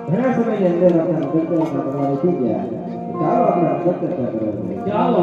ઘણા સમયની અંદર આપણે ચર્ચા કરવાની થઈ ગયા. ચાલો આપણે ચર્ચા કરવાની. ચાલો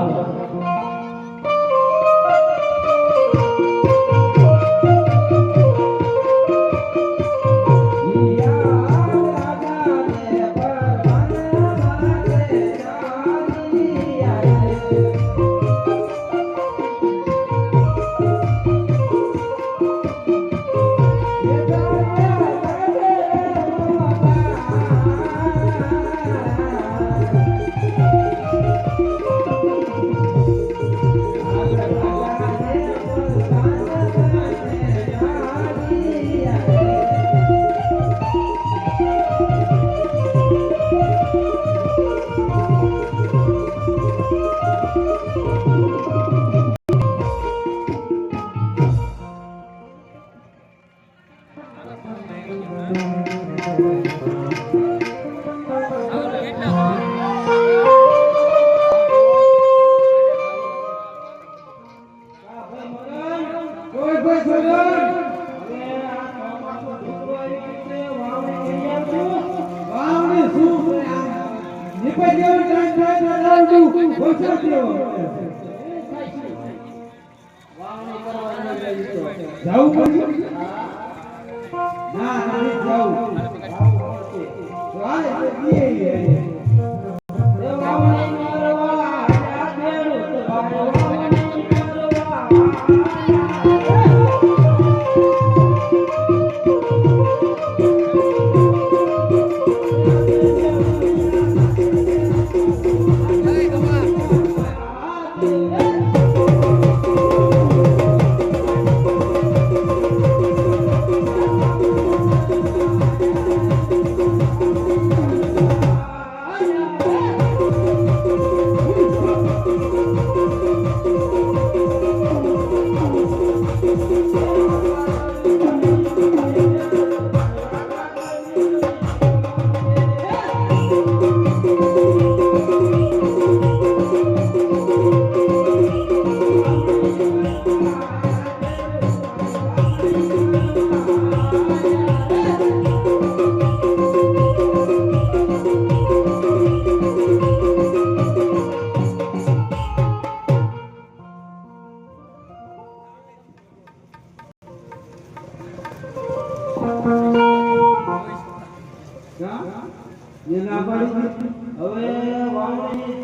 એ ના પાડી હવે વાવણી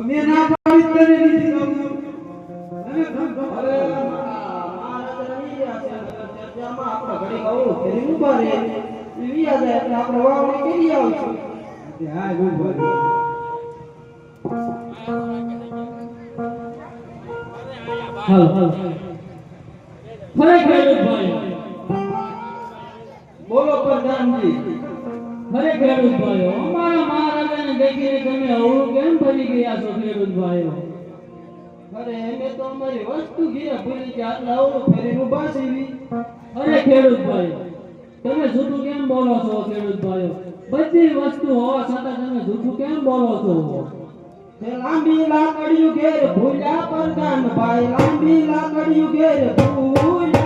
મેં ના પાડી તને નથી કહું હવે મહારાજા ની આ ચર્ચામાં આપણે ઘડી કહું ફેરી ઉભા રહે એવી યાદ આવે એટલે આપણે વાવણી કરી આવશું હા ઉભા હાલ ફરે ખેડૂત ભાઈ બોલો પ્રધાનજી ફરે ખેડૂત ભાઈઓ અમારા મહારાજાને દેખીને તમે અવળું કેમ બની ગયા છો ખેડૂત ભાઈઓ અરે અમે તો અમારી વસ્તુ ઘીરે ભૂલી ગયા એટલે અવળું ફેરીને ઉભા છીએ અરે ખેડૂત ભાઈઓ તમે જૂઠું કેમ બોલો છો ખેડૂત ભાઈઓ બધી વસ્તુ હોવા છતાં તમે જૂઠું કેમ બોલો છો તે લાંબી લાકડીયું ઘેર ભૂલ્યા પ્રધાન ભાઈ લાંબી લાકડીયું ઘેર ભૂલ્યા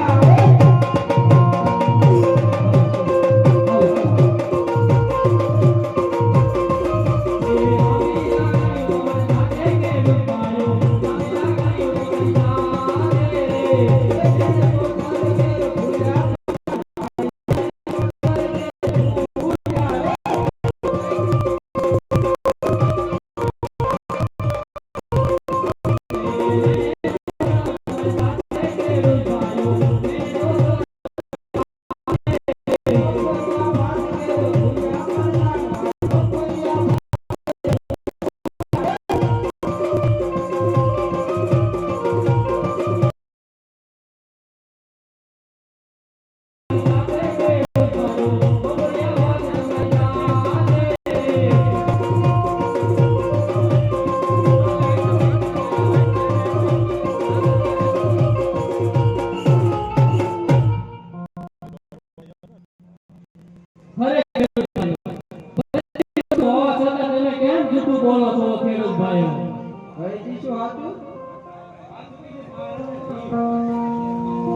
ફરે ખેડૂત ભાઈઓ હોવા છતાં તમે કેમ જૂઠું બોલો છો ખેડૂત ભાઈઓ ભાઈ શું હતું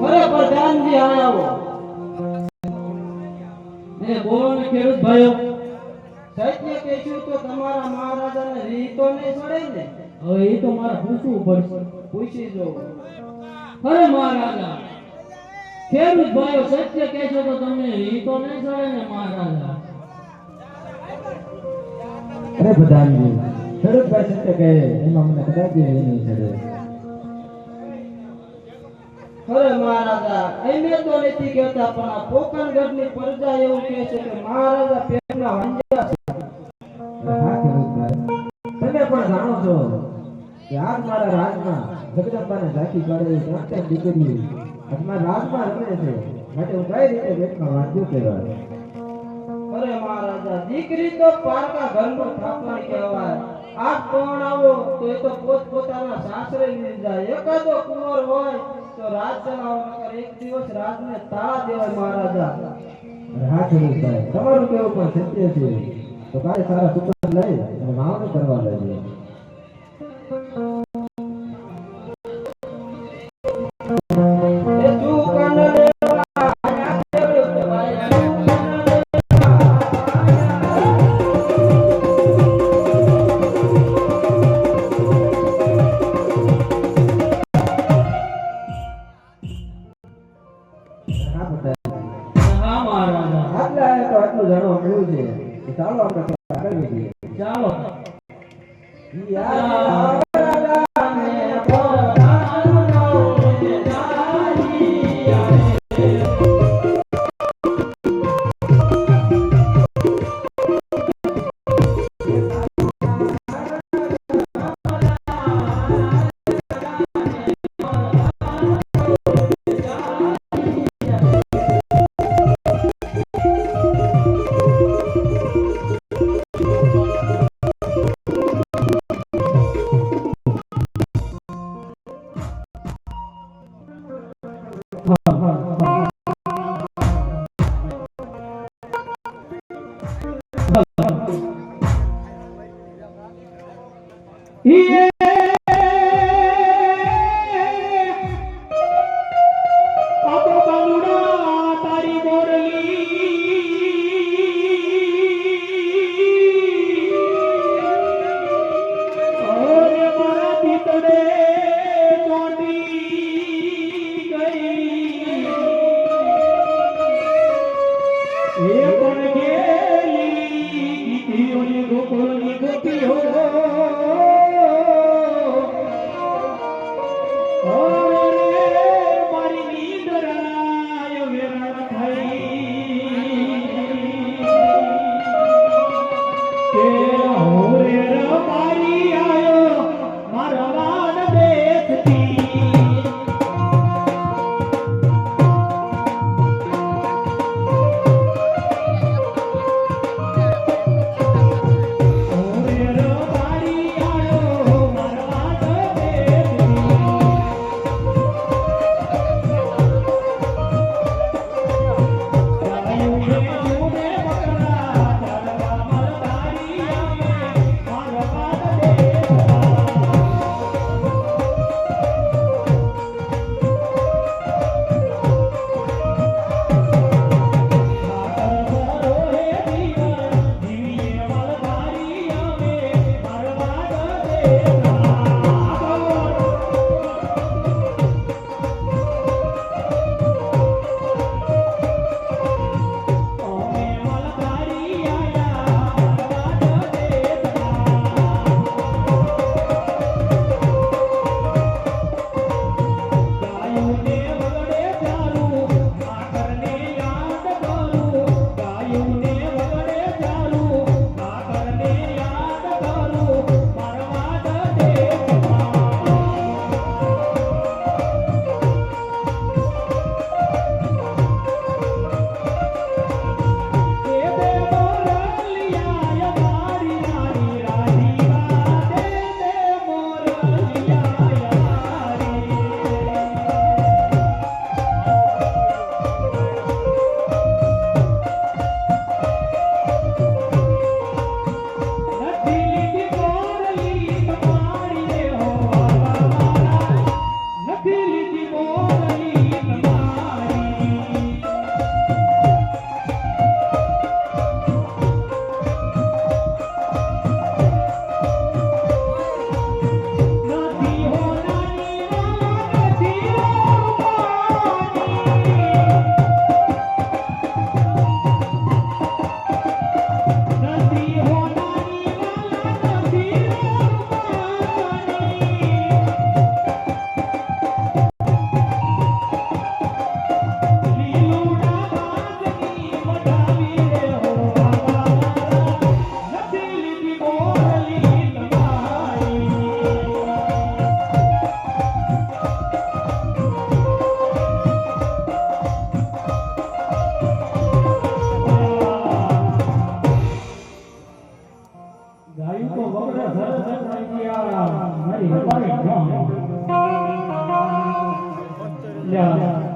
અરે પ્રધાનજી આવો એ બોલો ને ખેડૂત ભાઈઓ સત્ય કહેશું તો તમારા મહારાજાને રીતો નહીં સડે ને હવે એ તો મારે પૂછવું પડશે પૂછી જો અરે મહારાજા ખેડૂત ભાઈઓ સત્ય કહેશો તો તમને રીતો નહીં ચડે ને મહારાજા અરે પ્રધાનજી ખેડૂત ભાઈ સત્ય કહે એમાં મને કદાચ નહીં ચડે અરે મહારાજા એમે તો નથી કહેતા પણ આ પોકણગઢની પ્રજા એવું કહે છે કે મહારાજા પેટના વાંજા છે હા ખેડૂત ભાઈ તમે પણ જાણો છો કે આજ મારા રાજમાં જગદંબાને ઝાંખી પાડેલી ત્રણ દીકરીઓ આજમાં રાજમાં રમે છે માટે હું કઈ રીતે પેટમાં વાંચ્યું કહેવાય અરે મહારાજા દીકરી તો પારકા ઘરનું ઠાકણ કહેવાય આજ કોણ આવો તો એ તો પોતપોતાના સાસરે લઈ જાય એકાદો કુંવર હોય તો રાજ ચલાવો નકર એક દિવસ રાજને તાળા દેવાય મહારાજા હા ખેડૂત ભાઈ તમારું કેવું પણ સત્ય છે તો કાલે સારા સુપર લઈ અને વાવણી કરવા લઈએ હા મહારાજા આટલું જાણવા મળ્યું છે ચાલો આપણે આગળ વધીએ ચાલો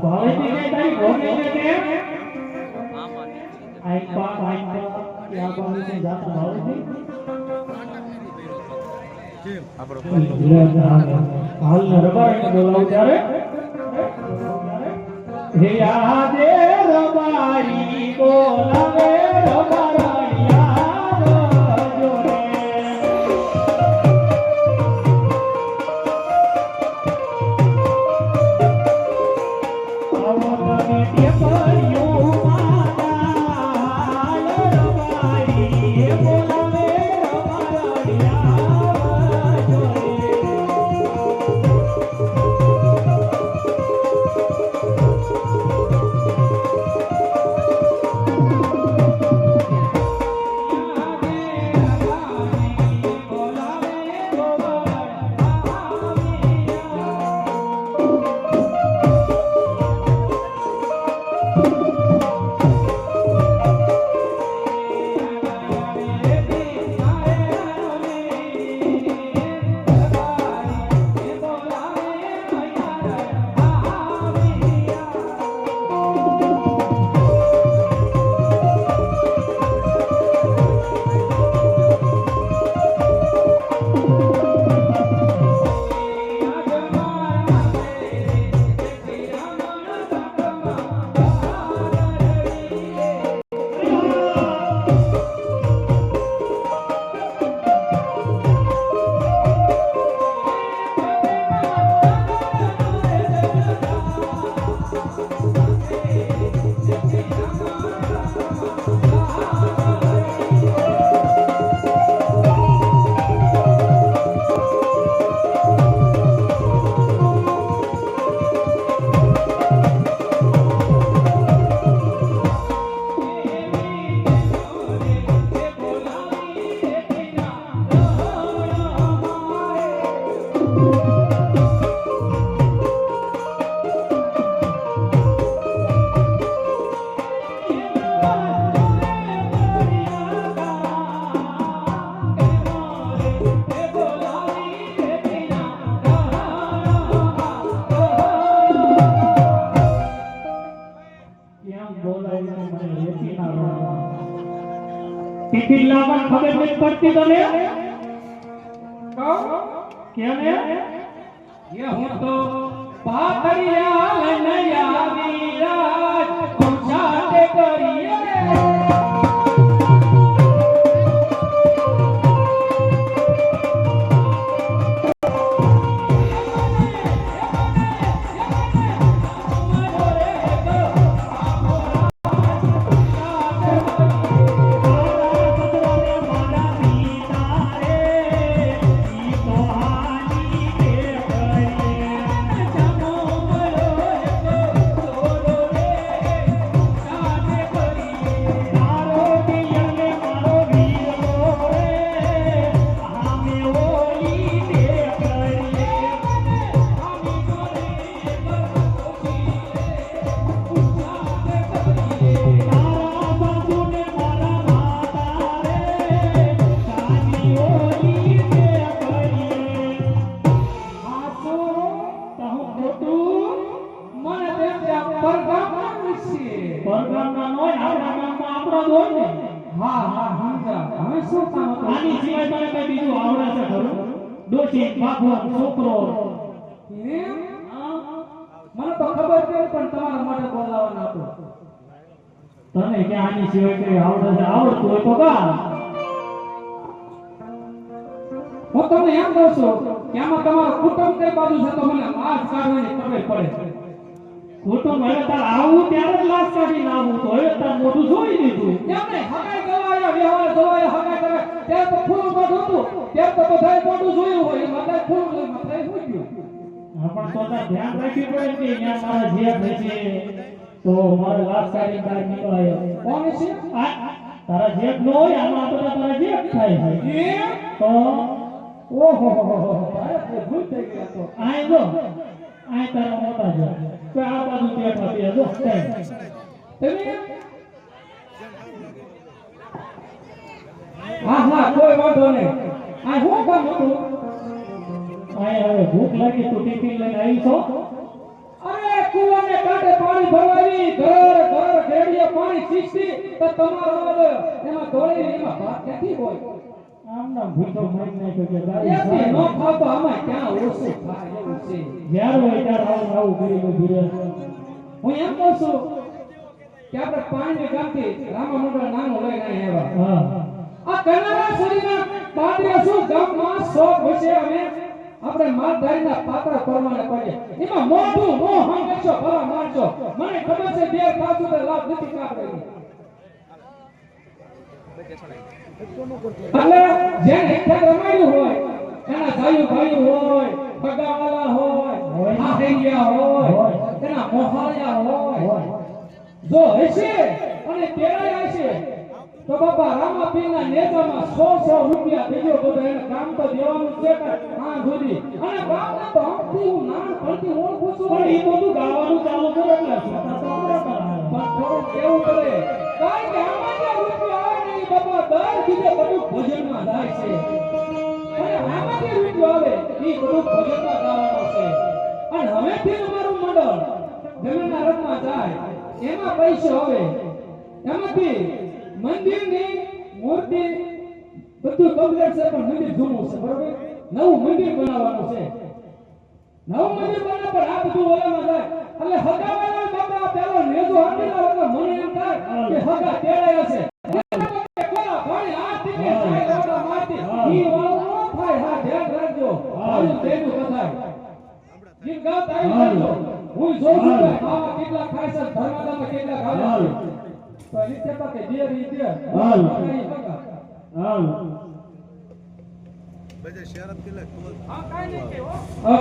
ભાવેથી કે તારી ભોગે કે આઈ પા ત્યાં પાણી છે જાત ભાવેથી હાલ રબારી બોલાવું ત્યારે હે આજે રબારી બોલાવે રબારાણિયા જોરે આવો તમે ટેપરિયો માતા રબારી બોલાવે રબારાણિયા જોરે ટિફિન લાવવા ખબર નથી પડતી તને કેમ એ હું તો પાતળિયા લઈને આવી રાજ પહોંચાડે કરીએ છોકરો મને તો ખબર છે પણ તમારા માટે બોલાવવાનો હતો તને કે આની સિવાય કઈ આવડતું હોય તો કા હું તમને એમ કહું છું કે આમાં તમારું કુટુંબ કઈ બાજુ છે તો મને લાશ કાઢવાની ખબર પડે કુટુંબ હવે તાર આવું ત્યારે જ લાશ કાઢીને આવું તો હવે તાર મોઢું જોઈ લીધું કેમ ને હગાઈ ગવાયા વ્યવહાર ગવાયા હગાઈ કરે ત્યારે તો ફૂલ મોઢું હતું ત્યારે તો બધાય મોઢું જોયું હોય બધાય ફૂલ બધાય હોય ગયું પણ તો તાર ધ્યાન રાખવી પડે કે અહીંયા મારા જેઠ છે તો મારો લાશ કાઢીને બહાર નીકળાયો કોણ છે તારા જેઠ નો હોય આમાં તો તારા જેઠ થાય છે તો ઓહો ભૂલ થઈ ગયા તો આય જો આય તારા મોટા છે તો આ બાજુ બેઠા બે જો તમે હા કોઈ વાંધો નહીં આ હું કામ હતું આય હવે ભૂખ લાગી તો ટિફિન લઈને આવી છો અરે કુવાને કાંઠે પાણી ભરવાવી ઘર ઘર ઘેડીએ પાણી છીછતી તો તમારો અવાજ એમાં દોડી એમાં ભાત ક્યાંથી હોય આમ નામ ભૂતો મારી નાખ્યો કે એથી નો દારૂ ખાવ તો આમાં ક્યાં ઓછું થાય એવું છે જ્યારે હોય ત્યારે આવું કરી ધીરે હું એમ કહું છું કે આપણે પાણી ગામથી રામા મંડળ નાનું લઈને આવ્યા હા આ કનારા સુધીના પાદરે શું ગામમાં શોખ હશે અમે આપણે માલધારીના પાત્ર પરમાણે પડીએ એમાં મોઢું મોં હંગશો ભલા મારજો મને ખબર છે બે કાચું તો લાભ નથી કાઢવાની એટલે જેને ખેત રમાયું હોય એના જાયું ભાયું હોય બગાવાલા હોય હાથેરિયા હોય એના મોહાળિયા હોય જો હશે અને તેરાય હશે તો બાપા રામાપીરના નેજામાં 100 રૂપિયા દેજો બધો એને કામ તો દેવાનું છે કે હા સુધી અને બાપને તો આમથી હું નામ પડતી ઓળખું છું પણ એ બધું ગાવાનું ચાલુ કરો એટલે છતાં તો પણ થોડું કેવું પડે કારણ કે આમાં જે રૂપિયા આવે ને એ બાપા દર બીજે બધું ભજનમાં જાય છે અને આમાં જે રૂપિયો આવે એ બધું ભજનમાં ગાવાનું છે અને હવેથી અમારું મંડળ જમીનના રથમાં જાય એમાં પૈસો આવે એમાંથી મંદિરની મૂર્તિ બધું કમ્પ્લીટ છે પણ મંદિર જૂનું છે બરોબર નવું મંદિર બનાવવાનું છે નવું મંદિર બનાવ પણ આ બધું ઓલામાં જાય એટલે હગાવાળા બાપા પેલો નેજો આપેલા એટલે મને એમ થાય કે હગા તેડાયા છે કોલા ભાઈ આ ટીકે જાય લાડા મારતી ઈ વાળો ન થાય હા ધ્યાન રાખજો આવું તેનું કથાય ગીત ગાતા આવી જજો હું જોઉં છું કે આવા કેટલા ખાય છે ધર્મદામાં કેટલા ખાય છે તો નિત્યતા કે જે રીતે હાલ. હગા હાલ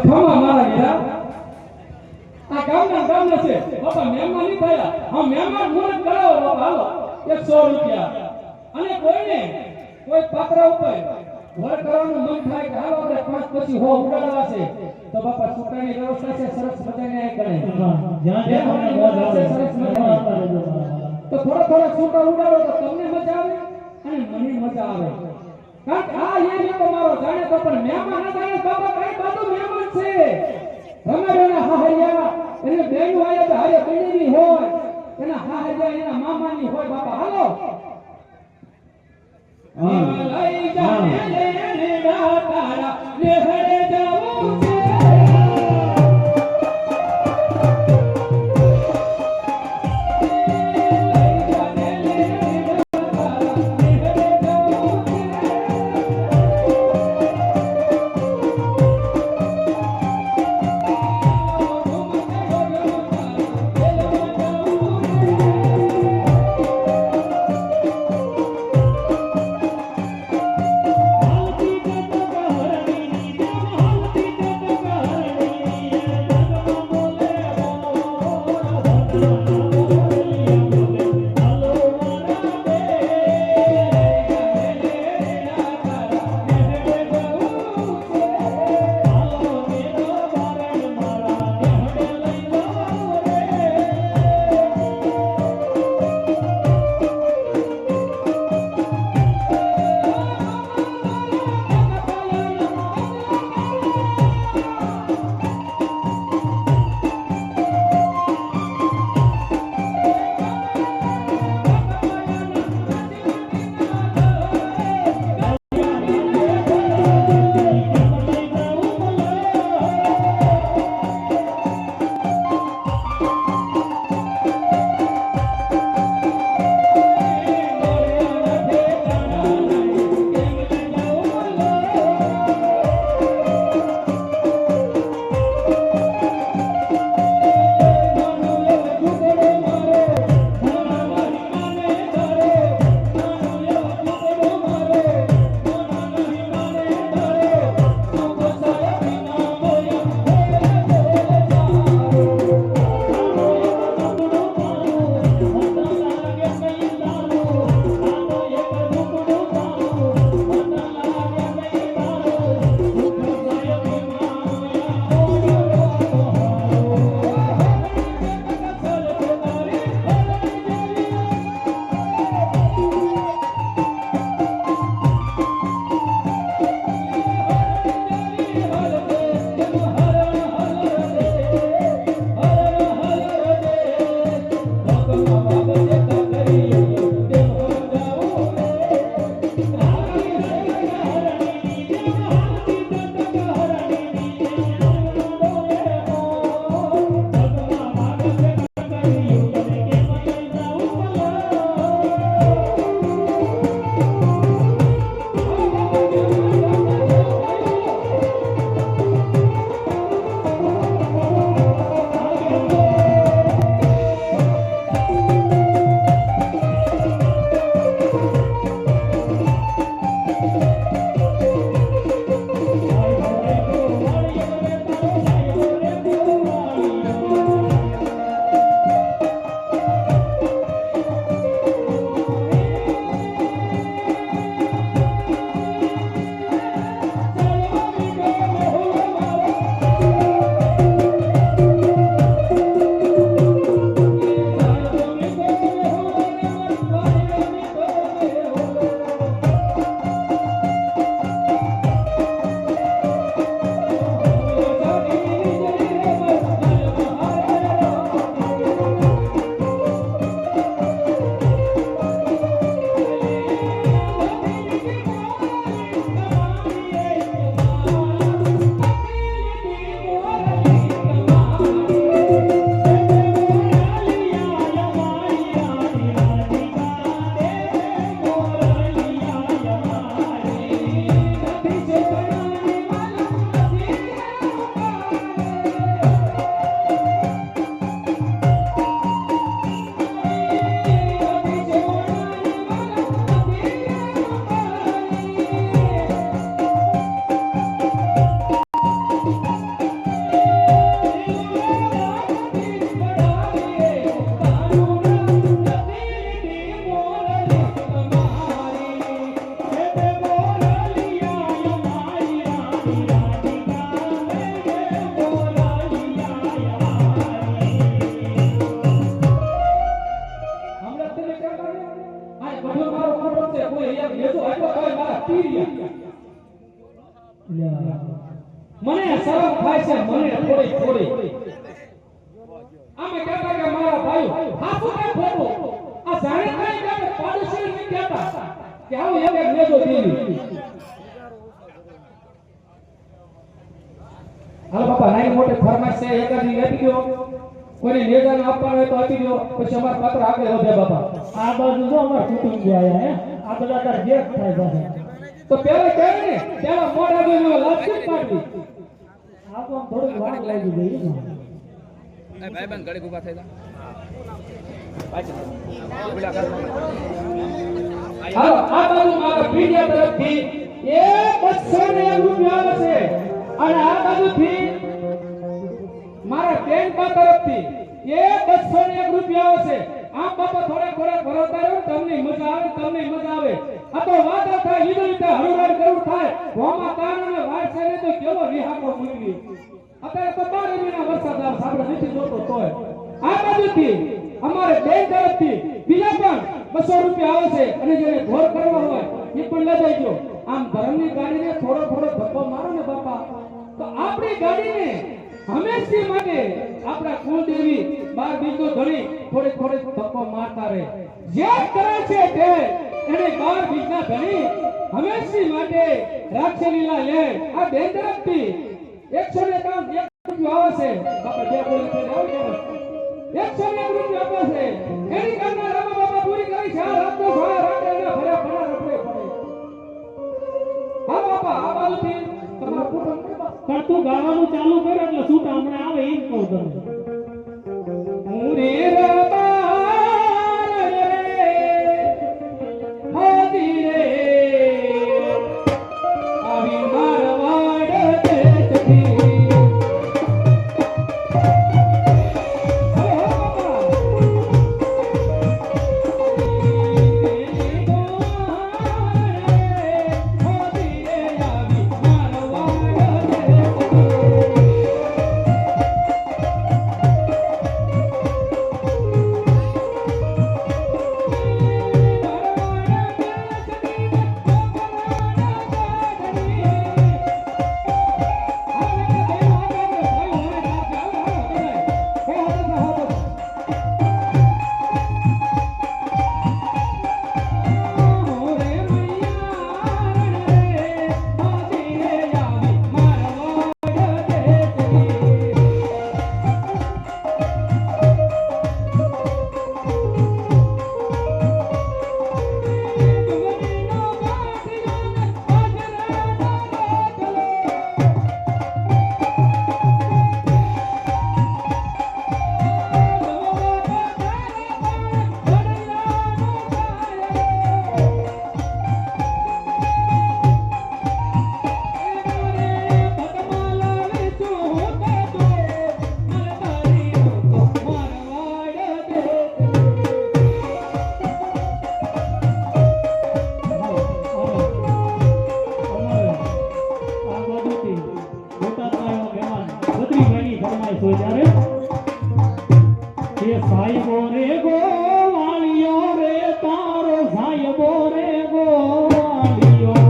ખમા મારા વીરા આ ગામના છે બાપા મહેમાન નહીં થયા હા મહેમાન મુરત કરાવો બાપા હાલો 100 રૂપિયા અને કોઈ પાત્ર ઉપર વર કરવાનું મન થાય કે હાલો આપણે 5 પછી હો ઉડાડવા છે તો બાપા છોકરાની વ્યવસ્થા છે સરસ મજાની આ કરે જ્યાં જ્યાં તમને મોજ આવે સરસ મજાની. આવતા રહેજો મારા વાલા. તો થોડા છૂટા ઉડાડો તો તમને મજા આવે અને મને મજા આવે કારણ કે આ એ તમારો જાણે તો પણ મહેમાન ના જાણે બાબા કઈ બાજુ મહેમાન છે રમેશના હાહરિયા એને બેનું આયા તો હારે બનેલી હોય એના હાહરિયા એના મામાની હોય બાપા હાલો લઈ જાને લેને તારા લેહરે જાવું છે આવતી જતો ગહરની મને શરમ થાય છે, મને થોડી થોડી આમે કહેતા કે મારા ભાઈ હાથું કે ખોટું આ જાણે કઈ કે પાડોશી ને કહેતા કે આવો એક લેજો દેવી હાલ બાપા નાની મોટી ફરમાઈશ છે એકાદી આપી દો કોઈને નિવેદન આપવાનું હોય તો આપી દો પછી અમાર પાત્ર આગળ વધે બાપા આ બાજુ જો અમાર કુટુંબ આયા હે આ બધા તાર જેઠ થાય પાછા તો પેલા કહે ને પેલા મોઢા જોઈને લાગશે જ પાડવી આ તો આમ થોડુંક વાર લાગી ગઈ ને ભાઈબંધ ઘડીક ઊભા થઈ હાલો આ બાજુ મારા પીડિયા તરફથી એ 200 રૂપિયા આવે છે અને આ બાજુથી મારા બેંકા તરફથી એ 201 રૂપિયા આવે છે આમ બાપા થોડા થોડા ભરતા રહ્યો તમને મજા આવે આ તો વાદા થાય ઈદો રીતે હળુડાડ કરવું થાય હોમાં કારણે વારસે ને તો કેવો વિહાકો મૂકી અત્યારે તો 12 મહિના વરસાદ આવે સાબડા નથી જોતો તોય આ બાજુથી અમારે બેંક તરફથી બીજા પણ 200 રૂપિયા આવે છે અને જેને ઘોર કરવા હોય એ પણ લઈ જજો આમ ધર્મની ગાડીને થોડો થોડો ધક્કો મારો ને બાપા તો આપણી ગાડીને હંમેશા માટે આપણા કુળદેવી બાર બીજો ધણી થોડી થોડી ધક્કો મારતા રહે જે કરે છે તે એને બાર બીજના ધણી હંમેશા માટે રાખેલીલા લે આ બેન તરફથી 151 રૂપિયા આવે છે બાપા જે બોલે તે આવે 101 રૂપિયા આપે છે એની કામના રામા બાપા પૂરી કરી છે આ રાત તો સારા રાતે એના ભર્યા ભરા રખડે પડે હા બાપા આ બાજુથી તમારા કુટુંબ પણ તું ગાવાનું ચાલુ કર એટલે શું હમણાં આવે એમ કહું તને મુરે રબાર રે હાદી રે આવી મારવાડ દેશથી સાહેબો રે ગોવાળિયો રે તારો સાહેબો રે ગોવાળિયો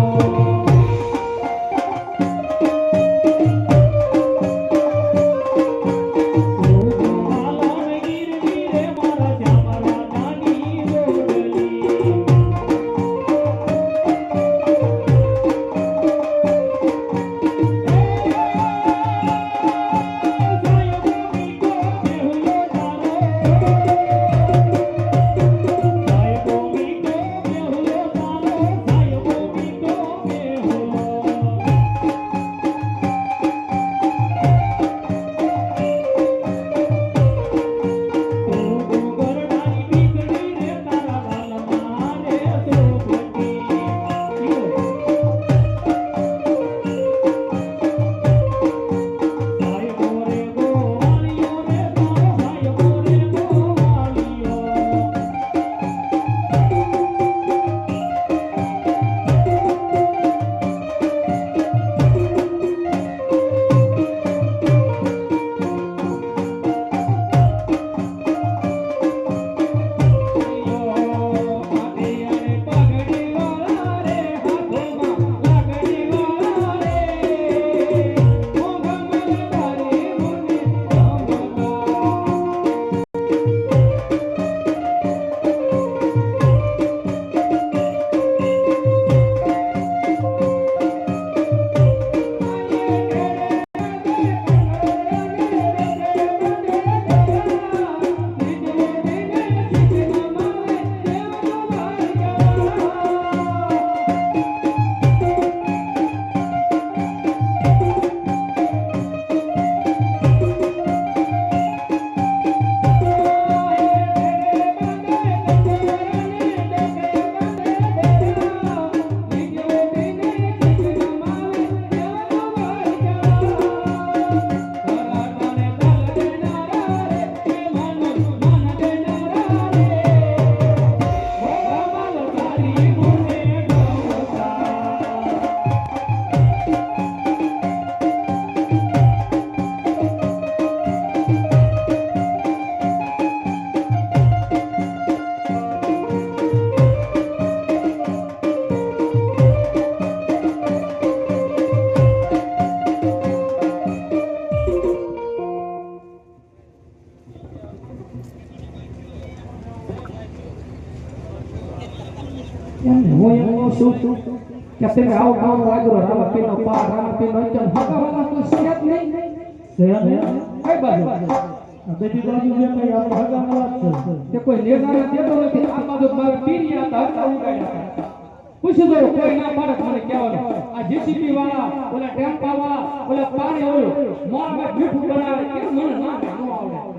એમ હું એમ કહું છું કે તમે આવો કામ વાગરો રામપીનો પા રામપીનો એકદમ હગાવાલા કોઈ છે જ નહીં છે ને કઈ બાજુ આ બધી બાજુ જે કઈ આપણે હગાવાલા જ છે કે કોઈ લેનારા દેતો નથી આ બાજુ મારે પીરિયા હતા હતા ઉગાડ્યા પૂછી દો કોઈ ના પાડે મને કહેવાનું આ જીસીપી વાળા ઓલા ટેમ્પા વાળા ઓલા પાણી ઓલું મોરમાં મીઠું બનાવે કે મને ના આવડે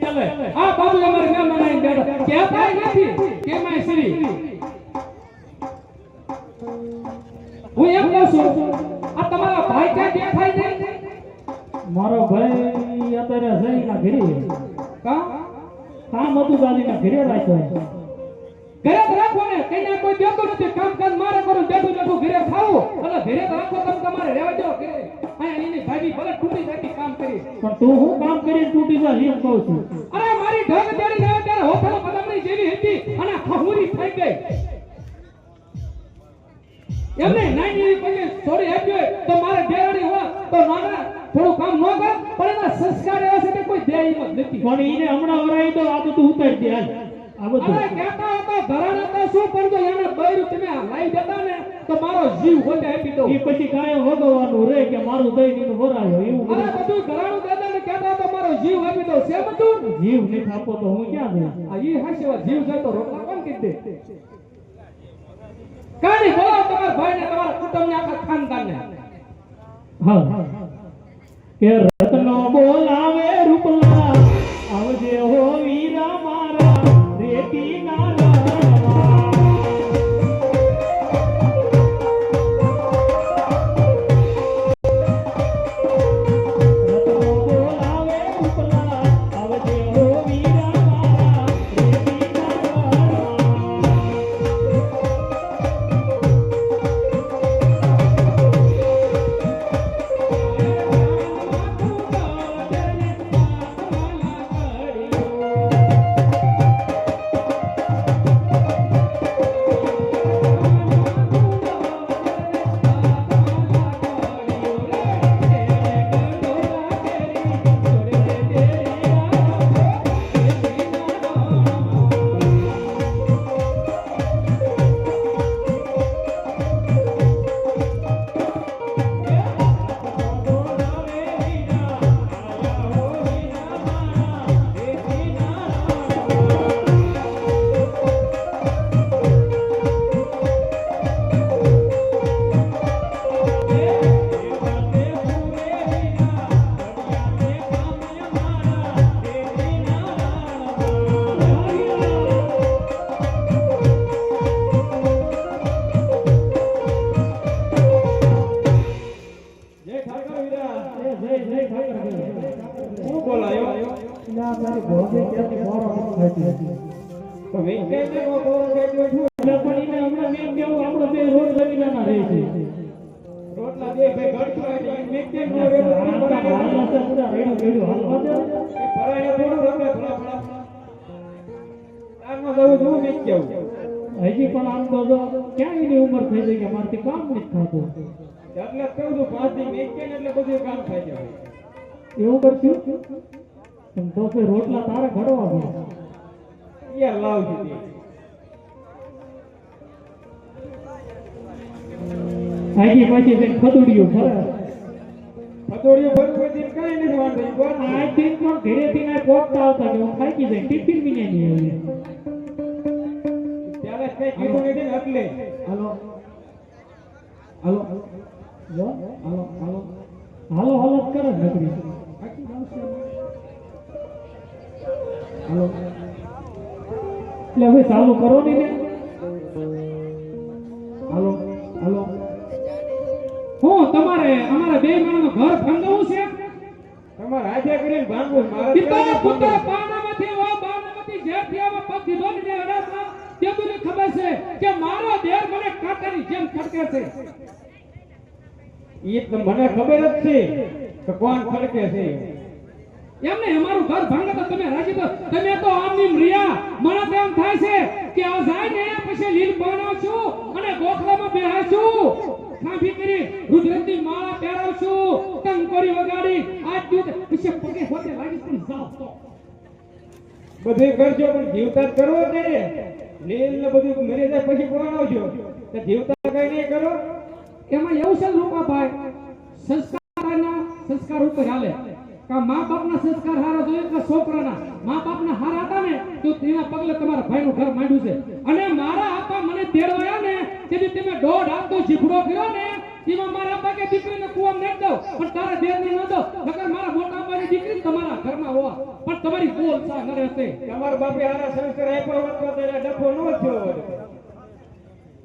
ચાલે આ બાજુ અમારે ગામ બનાવીને બેઠા કહેતાય નથી કેમાય શ્રી હું એમ કહું છું આ તમારા ભાઈ ક્યાં દેખાય નહીં મારો ભાઈ અત્યારે જઈના ઘરે કા કામ હતું ગાલીના ઘરે રાખ્યો ઘરે જ રાખો ને કઈને કોઈ દેતો નથી કામ કાજ મારે કરું બેઠું બેઠું ઘરે ખાવું અને ઘરે જ રાખો તમે તમારે રહેવા દો ઘરે અહીંયા એની ભાભી ભલે તૂટી જતી કામ કરી પણ તું હું કામ કરીને તૂટી જા એમ કહું છું અરે મારી ઢગ તેડી રહ્યો ત્યારે હોફળ બદામની જેવી હતી અને ખહુરી થઈ ગઈ એમને નાની પછી થોડી હેપી તો મારે બેરાડી હોય તો નાના થોડું કામ ન કર પણ એના સંસ્કાર એવા છે કે કોઈ દે એમ જ નથી પણ એને હમણાં વરાઈ દો આ બધું ઉતારી દે હાલ આ બધું અરે કહેતા હતા ઘરાણે તો શું પણ જો એને બૈરું તમે લાઈ દેતા ને તો મારો જીવ હોતે આપી દઉં એ પછી કાયમ ભોગવવાનું રે કે મારું દઈ દીધું વરાયો એવું અરે બધું ઘરાણું દાદા ને કહેતા તો મારો જીવ આપી દઉં છે બધું જીવ નહીં આપો તો હું ક્યાં જઈશ આ ઈ હાશેવા જીવ જાય તો રોટલા કોણ કીધે કાની બોલાવ તમારા ભાઈ ને તમારા કુટુંબ ને આખા ખાનદાન ને હા કે રત્નો બોલાવે રૂપલા આવજે હો વીરા મારા રેતી ના હજી પણ આમ તો ક્યાં એની ઉંમર થઈ ગઈ કે મારથી કામ નથી થતું એટલે કહું છું 5 દી મેકે એટલે બધું કામ થઈ જાય એવું કરશું પણ તો કોઈ રોટલા તારે ઘડવા પડે યાર લાવજી હજી પછી જઈને ખદુડિયું ફરે પતોડિયો ભરવું દિન કાઈ નથી વાંધો કોણ આ દિન પણ ઘરેથી ના પોકતા આવતા કે હું ખાઈ જાય ટિફિન બી નહીં આવી ત્યારે કઈ કીધું નથી એટલે હાલો હાલો જો હાલો હાલો હાલો હાલો જ કરે નકરી હાલો એટલે હવે ચાલુ કરો ને હાલો હાલો હું તમારે અમારા બે માણસનું ઘર ભાંગવું છે તમારે આજે કરીને ભાંગવું મારે પિતા પુત્ર પાનામાંથી ઓ બાનામાંથી જેથી આવા પગ દીધો ને અડાસા તે મને ખબર છે કે મારો દેર મને કાંટાની જેમ ફટકે છે ઈ તો મને ખબર જ છે કે કોણ ફરકે છે એમને અમારું ઘર ભાંગે તો તમે રાજી તો તમે તો આમની રિયા મને તો એમ થાય છે કે આ જાય ને પછી લીલ બનાવશું અને ગોખલામાં બેહાશું ખાંભી કરી રુદ્રની માળા પહેરાવશું કંકોરી વગાડી આજ દૂધ પછી પગે હોતે લાગી પણ જાવ તો બધું કરજો પણ જીવતા જ કરવો જ નહીં ને. લીલ ને બધું મરી જાય પછી કોણ આવજો તો જીવતા કઈ નહીં કરો. એમાં એવું છે લોકાભાઈ, સંસ્કાર ઉપર હાલે. કા મા બાપના સંસ્કાર હારા જોઈએ કે છોકરાના. મા બાપના હારા હતા ને તો તેના પગલે તમારા ભાઈનું ઘર માંડ્યું છે. અને મારા આપા મને તેડવાયા ને તેથી તમે દોઢ હાથ તો જીભડો કર્યો ને એમાં મારા આપા કે દીકરીને કુવામાં નાખ દો પણ તારા દેરની ન દો. નકર મારા મોટા આપવાની દીકરી તમારા ઘરમાં હોવા પણ તમારી બોલ સા ન રહેશે. તમારા બાપે હારા સંસ્કાર આપ્યો હોત તો તેને ડફો ન થયો હોત.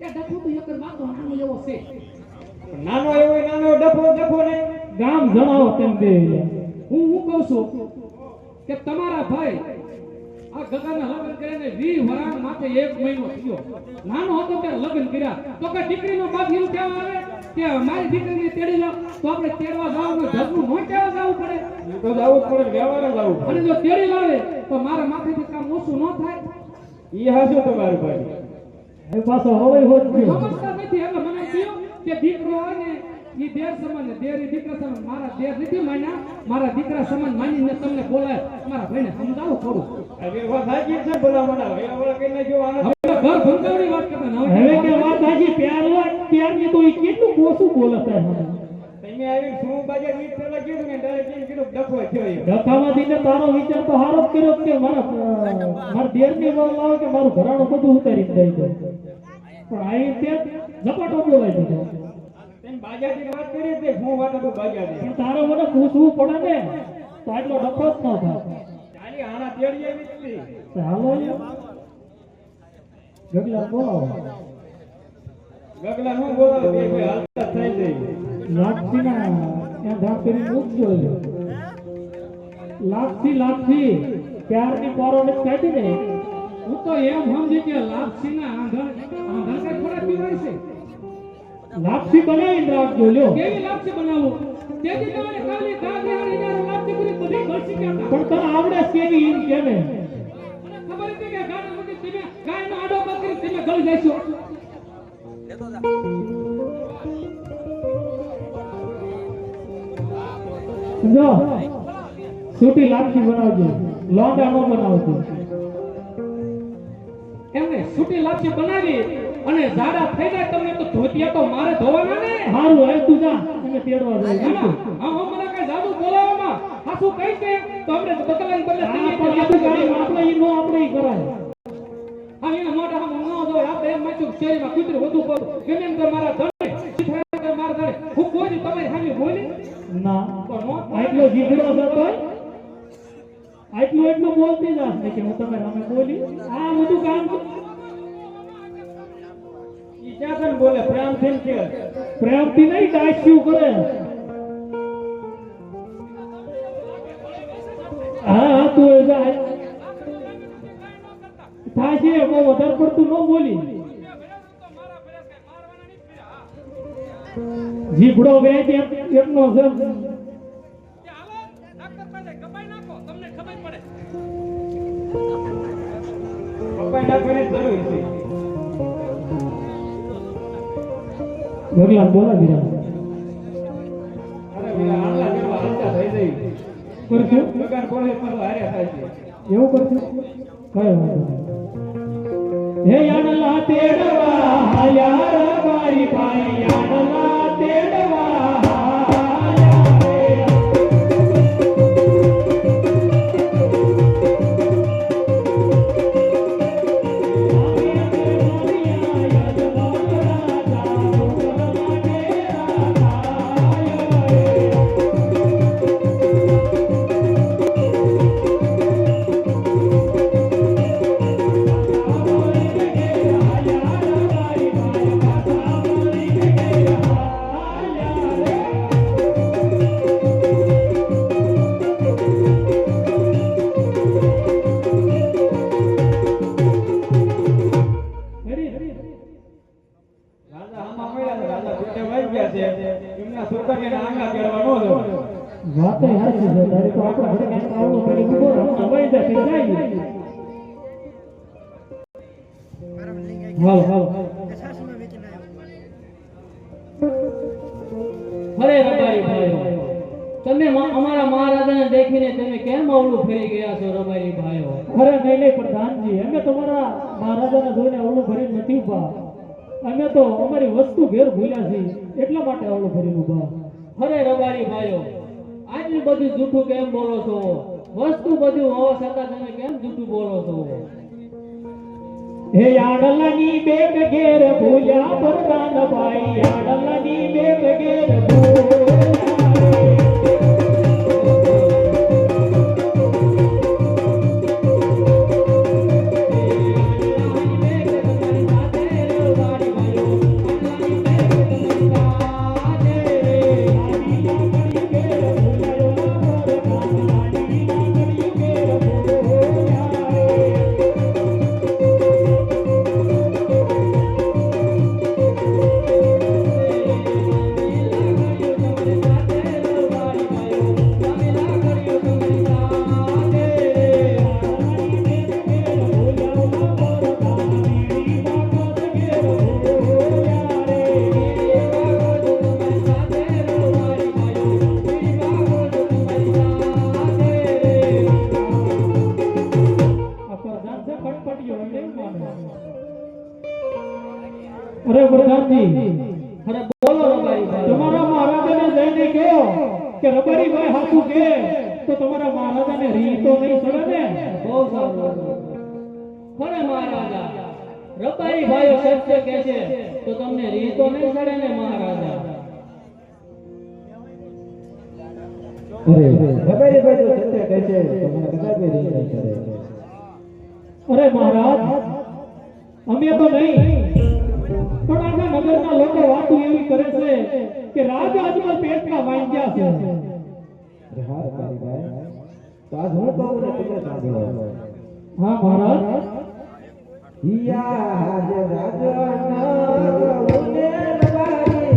એ ડખો તો એક માતો નાનો એવો છે. નાનો એવો નાનો ડફો ને ગામ જણાવો તેમ દે હું કહું છું કે તમારા ભાઈ આ ગગાના લગ્ન કરીને 20 વરાણ માથે 1 મહિનો થયો. નાનો હતો ત્યારે લગ્ન કર્યા તો કે દીકરીનો બાપ એવું કહેવા આવે કે મારી દીકરીને તેડી લો તો આપણે તેડવા જવાનું ઢગનું નો કહેવા જવું પડે. એ તો જવું જ પડે, વ્યવહાર જ આવું. અને જો તેડી લાવે તો મારા માથેથી કામ ઓછું ન થાય. ઈ હાસું તમારું ભાઈ. એ પાછો હવે હોત ગયો સમજતા નથી એટલે મને કહ્યું કે દીકરો હોય ને ઈ દેર સમાન ને દેર ઈ દીકરા સમાન. મારા દેર નથી માન્યા, મારા દીકરા સમાન માનીને તમને બોલાય. મારા ભાઈને સમજાવો થોડું. હવે વાત સાચી છે ભલામણ. હવે ઓલા કઈ નાખ્યો આને હવે ઘર ભંગાવની વાત કરતા ને હવે કે વાત હાજી પ્યાર હોય ત્યારની તો ઈ કેટલું ઓછું બોલે છે તમે આવી શું બાજે મીટ પેલા કીધું ને ડાયરેક્ટ કીધું ડફો થયો એ. ડખામાંથી ને તારો વિચાર તો હારો જ કર્યો કે મારા દેરની વહુ લાવે કે મારું ઘરાણું બધું ઉતારી દઈ દે. પણ આ તે ઝપાટો બોલાઈ દીધો. તેમ બાજાથી વાત કરી તે હું વાત હતું બાજાથી. પણ તારે મને પૂછવું પડે ને તો આટલો ડખો જ ન થાય. આની આના તેડી આવી હતી. ચાલો ગગલા બોલાવો. ગગલા નું બોલાવે બે ભાઈ હાલતા થઈ જાય. લાક્ષીના ત્યાં ધામ કરી મૂકજો. લાક્ષી ત્યારની પોરોને કાઢી ને હું તો એમ સમજી કે લાપસીના આંધણ કઈ થોડા પીવાય છે. લાક્ષી બનાવીને રાખજો લ્યો. કેવી લાપસી બનાવું? તેથી તમારે કાલી કાગિયાની ને લાપસી કરી બધી ગળસી ગયા પણ તને આવડે છે કેવી એમ કે ને ખબર હતી કે ગાડી બધી તમે ગાયનો આડો પકડી તમે ગળી જશો. જો છૂટી લાક્ષી બનાવજો, લોંડા નો બનાવજો. એમને છૂટી લાપસી બનાવી અને જાડા થઈ જાય તમને તો ધોતિયા તો મારે ધોવાના ને. હારું હવે તું જા તમે તેડવા જાય. હા મને કઈ જાદુ બોલાવવામાં હાસુ કઈ કે તો આપણે બકલાને બદલે આપણે ઈ નો આપણે ઈ કરાય. હા એના મોટા હમ ન જો આપણે એમ માચ્યું શેરીમાં કૂતરું વધુ કરું ગમે એમ તો મારા ધડે શીખાય તો મારા ધડે હું કોઈ દી તમારી સામે બોલી ના તો નો આટલો જીગડો થતો એટલું બોલતી જાસ ને કે હું તમે અમે બોલી આ બધું કામ ઈ ક્યાં બોલે પ્રેમથી કે પ્રેમથી નહીં ડાસ્યું કરે. હા તું એ જા થાય છે બહુ વધારે પડતું ન બોલી. જીભડો વેચ એકનો છે. પપ્પા નાખવાની જરૂર છે. ભગવાન બોલા દીધા અરે મેરા આલા જેવા હાલતા થઈ જાય. કરશું બગાડ બોલે પણ હારે થાય છે. એવું કરશું કઈ વાંધો નહીં. હે યાડલા તેડવા યાર મારી ભાઈ યાડલા તેડવા એમના છોકરીને આંગા કેળવા ન દો. વાત હાચી છે તારી તો આપણે ઘરે કાંઈ કાવડો કરી ઉભો રહો હવાઈ જાય હાલ હરે રબારી ભાઈ તમે અમારા મહારાજાને દેખીને તમે કેમ અવળું ફેરી ગયા છો રબારી ભાઈઓ? અરે નહીં નહીં પ્રધાનજી, અમે તમારા મહારાજાને જોઈને અવળું ભરીને નથી ઉભા. અમે તો અમારી વસ્તુ ઘેર ભૂલ્યા છીએ એટલા માટે અવળું ભરીને ઉભા. અરે રબારી ભાઈઓ, આટલું બધું જૂઠું કેમ બોલો છો? વસ્તુ બધું હોવા છતાં તમે કેમ જૂઠું બોલો છો? હે આડલાની બેગ ઘેર ભૂલ્યા પ્રધાનભાઈ, આડલાની બેગ ઘેર ભૂલ્યા. અરે પ્રધાનજી, અરે બોલો રબારી ભાઈઓ. તમારા મહારાજાને જઈને કહો કે રબારી ભાઈ હાથું કે તો તમારા મહારાજાને રી તો નહીં સડે ને. બહુ સારું. અરે મહારાજા, રબારી ભાઈઓ સત્ય કહે છે તો તમને રીતો નહીં સડે ને મહારાજા? અરે રબારી ભાઈ તો સત્ય કહે છે તો મને કદાચ રીત નહીં કરે. અરે મહારાજ, અમે તો નહીં, પણ આખા નગરના લોકો વાતો એવી કરે છે કે રાજા અજમલ પેટમાં વાંચ્યા છે. અરે હા રબારી ભાઈ, તો આજ હું કહું ને તમે સાંભળો. હા મહારાજ. યા હાજ રાજના ઉને રબારી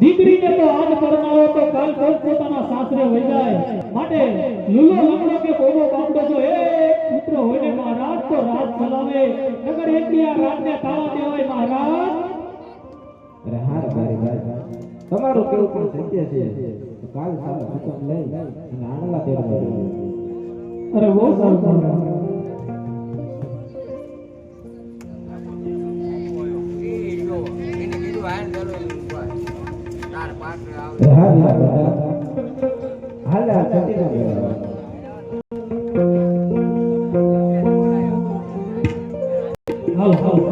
દીકરીને તો આજ પરણાવો તો કાલ પોતાના સાસરે વહી જાય. માટે લુલો લંગડો કે કોબો બાપડો જો એક પુત્ર હોય ને મહારાજ તો રાત ચલાવે, નગર એટલી આ રાતને તાળા દેવાય મહારાજ. અરે હા રબારી ભાઈ, તમારું કેવું પણ સત્ય છે. તો કાલ સારા હુકમ લઈ અને આણલા તેડવા જવું. અરે બહુ સારું મહારાજ. હા વીરા હાલ હાલ છતી ના બોલાવો. હાલ હાલ